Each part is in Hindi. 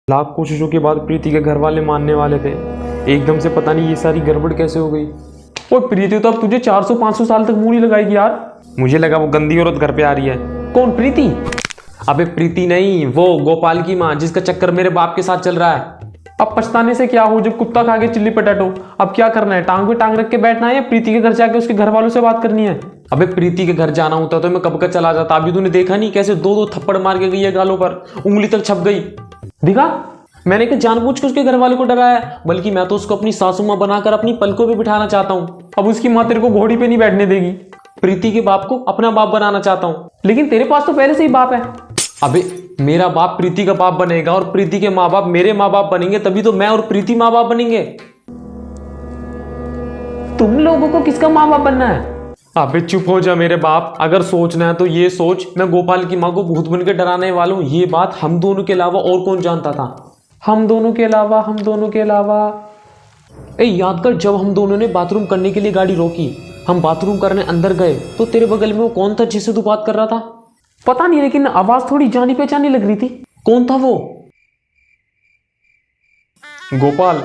लाख कोशिशों के बाद प्रीति के घर वाले मानने वाले थे। एकदम से पता नहीं ये सारी गड़बड़ कैसे हो गई। और प्रीति तो अब तुझे 400-500 साल तक मुंह नहीं लगाएगी यार। मुझे लगा वो गंदी औरत घर पे आ रही है। कौन, प्रीति? अबे प्रीति नहीं, वो गोपाल की माँ, जिसका चक्कर मेरे बाप के साथ चल रहा है। अब पछताने से क्या हो, जब कुत्ता खा के चिल्ली पटाटो। अब क्या करना है, टांग पे टांग रख के बैठना है या प्रीति के घर जाके उसके घर वालों से बात करनी है? अबे प्रीति के घर जाना होता तो मैं कब का चला जाता। अभी तूने देखा नहीं कैसे दो दो थप्पड़ मार के गई है गालों पर, उंगली तक छप गई। दिखा, मैंने क्या जानबूझ के उसके घर वालों को डराया, बल्कि मैं तो उसको अपनी सासू माँ बनाकर अपनी पलकों पे बिठाना चाहता हूँ। अब उसकी माँ तेरे को घोड़ी पे नहीं बैठने देगी। प्रीति के बाप को अपना बाप बनाना चाहता हूँ, लेकिन तेरे पास तो पहले से ही बाप है। अबे मेरा बाप प्रीति का बाप बनेगा और प्रीति के माँ बाप मेरे माँ बाप बनेंगे, तभी तो मैं और प्रीति माँ बाप बनेंगे। तुम लोगों को किसका माँ बाप बनना है? अबे चुप हो जा मेरे बाप। अगर सोचना है तो ये सोच, मैं गोपाल की माँ को भूत बन के डराने वाला हूँ। ये बात हम दोनों के अलावा और कौन जानता था? हम दोनों के अलावा। ए याद कर, जब हम दोनों ने बाथरूम करने के लिए गाड़ी रोकी, हम बाथरूम करने अंदर गए तो तेरे बगल में वो कौन था जिससे तू बात कर रहा था? पता नहीं, लेकिन आवाज थोड़ी जानी पहचानी लग रही थी। कौन था वो? गोपाल।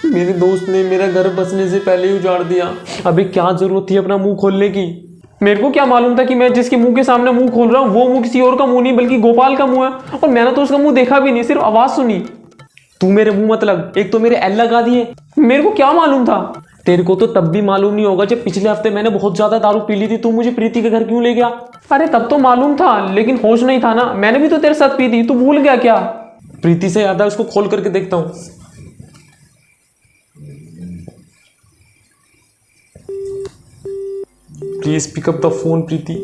मेरे दोस्त ने मेरा घर बसने से पहले ही उजाड़ दिया। अबे क्या जरूरत थी अपना मुंह खोलने की? मेरे को क्या मालूम था कि मैं जिसके मुंह के सामने मुंह खोल रहा हूँ वो मुंह किसी और का मुंह नहीं बल्कि गोपाल का मुंह है। और मैंने तो उसका मुंह देखा भी नहीं, सिर्फ आवाज सुनी। तू मेरे मुंह मत लग, एक तो मेरे एल लगा दिए। मेरे को क्या मालूम था? तेरे को तो तब भी मालूम नहीं होगा जब पिछले हफ्ते मैंने बहुत ज्यादा दारू पी ली थी। तू मुझे प्रीति के घर क्यों ले गया? अरे तब तो मालूम था, लेकिन होश नहीं था ना। मैंने भी तो तेरे साथ पी थी, तू भूल गया क्या? प्रीति से याद है, उसको खोल करके देखता हूँ। Please pick up the phone Preeti.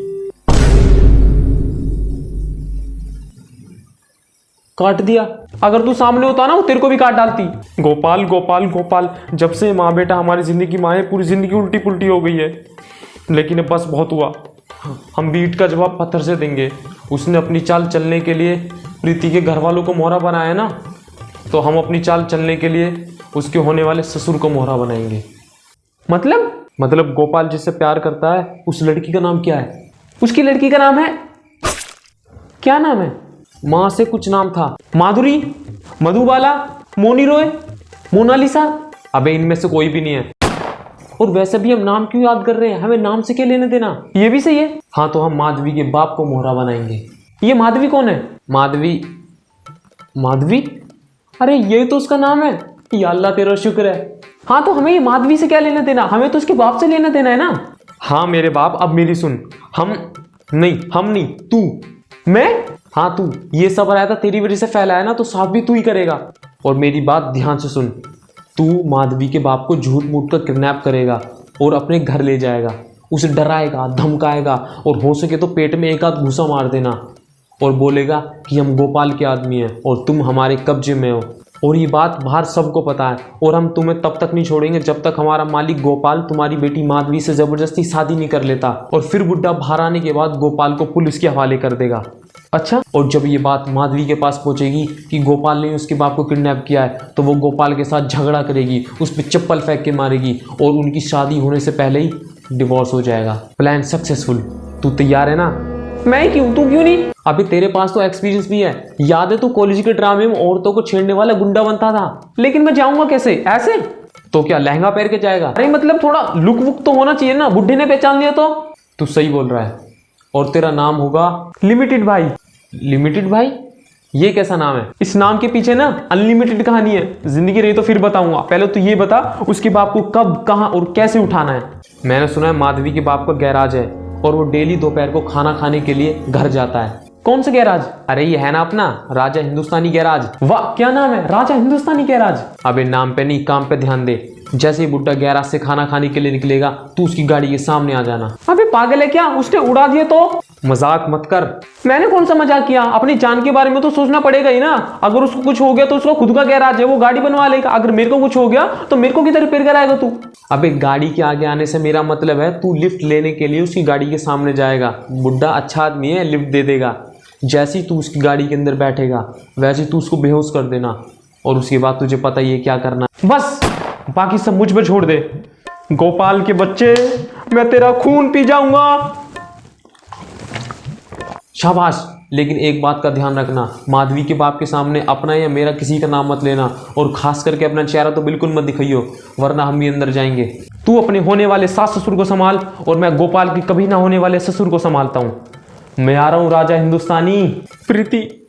काट दिया। अगर तू सामने होता ना वो तेरे को भी काट डालती। गोपाल गोपाल गोपाल, जब से माँ बेटा हमारी जिंदगी में आए पूरी जिंदगी उल्टी पुल्टी हो गई है। लेकिन अब बस बहुत हुआ, हम भी ईंट का जवाब पत्थर से देंगे। उसने अपनी चाल चलने के लिए प्रीति के घर वालों को मोहरा बनाया ना, तो हम अपनी चाल चलने के लिए उसके होने वाले ससुर को मोहरा बनाएंगे। मतलब गोपाल जिससे प्यार करता है उस लड़की का नाम क्या है? उसकी लड़की का नाम है, क्या नाम है? माँ से कुछ नाम था। माधुरी, मधुबाला, मोनी रॉय, मोनालिसा। अबे इनमें से कोई भी नहीं है। और वैसे भी हम नाम क्यों याद कर रहे हैं? हमें नाम से क्या लेने देना? ये भी सही है। हाँ तो हम माधवी के बाप को मोहरा बनाएंगे। ये माधवी कौन है? माधवी? अरे ये तो उसका नाम है। या अल्लाह तेरा शुक्र है। हाँ तो हमें ये माधवी से क्या लेना देना? हमें तो उसके बाप से लेना देना है ना। हाँ मेरे बाप, अब मेरी सुन। हम नहीं, तू। मैं? हाँ तू। ये सब रायता तेरी वजह से फैला है ना, तो साफ भी तू ही करेगा। और मेरी बात ध्यान से सुन, तू माधवी के बाप को झूठ मूठ कर किडनैप करेगा और अपने घर ले जाएगा। उसे डराएगा, धमकाएगा और हो सके तो पेट में एक आध घूसा मार देना और बोलेगा कि हम गोपाल के आदमी हैं और तुम हमारे कब्जे में हो। और ये बात बाहर सबको पता है। और हम तुम्हें तब तक नहीं छोड़ेंगे जब तक हमारा मालिक गोपाल तुम्हारी बेटी माधवी से जबरदस्ती शादी नहीं कर लेता। और फिर बुड्ढा बाहर आने के बाद गोपाल को पुलिस के हवाले कर देगा। अच्छा? और जब ये बात माधवी के पास पहुंचेगी कि गोपाल ने उसके बाप को किडनैप किया है, तो वो गोपाल के साथ झगड़ा करेगी, उस पर चप्पल फेंक के मारेगी और उनकी शादी होने से पहले ही डिवोर्स हो जाएगा। Plan successful. तू तैयार है ना? मैं क्यों, तू क्यों नहीं? अभी तेरे पास तो एक्सपीरियंस भी है। याद है तू कॉलेज के ड्रामे में औरतों को छेड़ने वाला गुंडा बनता था। लेकिन मैं जाऊंगा कैसे? ऐसे? तो क्या लहंगा पहन के जाएगा? अरे मतलब थोड़ा लुक वुक तो होना चाहिए ना, बुड्ढे ने पहचान लिया तो। तू सही बोल रहा है। और तेरा नाम होगा लिमिटेड भाई। लिमिटेड भाई? ये कैसा नाम है? इस नाम के पीछे ना अनलिमिटेड कहानी है। जिंदगी रही तो फिर बताऊंगा, पहले तो ये बता उसके बाप को कब, कहां और कैसे उठाना है। मैंने सुना है माधवी के बाप का गैराज है और वो डेली दोपहर को खाना खाने के लिए घर जाता है। कौन सा गैराज? अरे ये है ना अपना राजा हिंदुस्तानी गैराज। वाह क्या नाम है, राजा हिंदुस्तानी गैराज। अबे नाम पे नहीं, काम पे ध्यान दे। जैसे ही बुड्ढा गैराज से खाना खाने के लिए निकलेगा, तू उसकी गाड़ी के सामने आ जाना। अबे पागल है क्या? उसने उड़ा दिया तो? मजाक मत कर। मैंने कौन सा मजाक किया? अपनी जान के बारे में तो सोचना पड़ेगा ही ना। अगर उसको कुछ हो गया तो उसका खुद का गैराज है, वो गाड़ी बनवा लेगा। अगर मेरे को कुछ हो गया तो मेरे को किधर रिपेयर कराएगा तू? अबे गाड़ी के आगे आने से मेरा मतलब है तू लिफ्ट लेने के लिए उसकी गाड़ी के सामने जाएगा। बुड्ढा अच्छा आदमी है, लिफ्ट दे देगा। जैसे ही तू उसकी गाड़ी के अंदर बैठेगा वैसे ही तू उसको बेहोश कर देना और उसके बाद तुझे पता ही है क्या करना। बस बाकी सब मुझ पे छोड़ दे। गोपाल के बच्चे, मैं तेरा खून पी जाऊंगा। शाबाश, लेकिन एक बात का ध्यान रखना, माधवी के बाप के सामने अपना या मेरा किसी का नाम मत लेना, और खास करके अपना चेहरा तो बिल्कुल मत दिखाइयो, वरना हम भी अंदर जाएंगे। तू अपने होने वाले सास ससुर को संभाल, और मैं गोपाल की कभी ना होने वाले ससुर को संभालता हूँ। मैं आ रहा हूँ राजा हिंदुस्तानी। प्रीति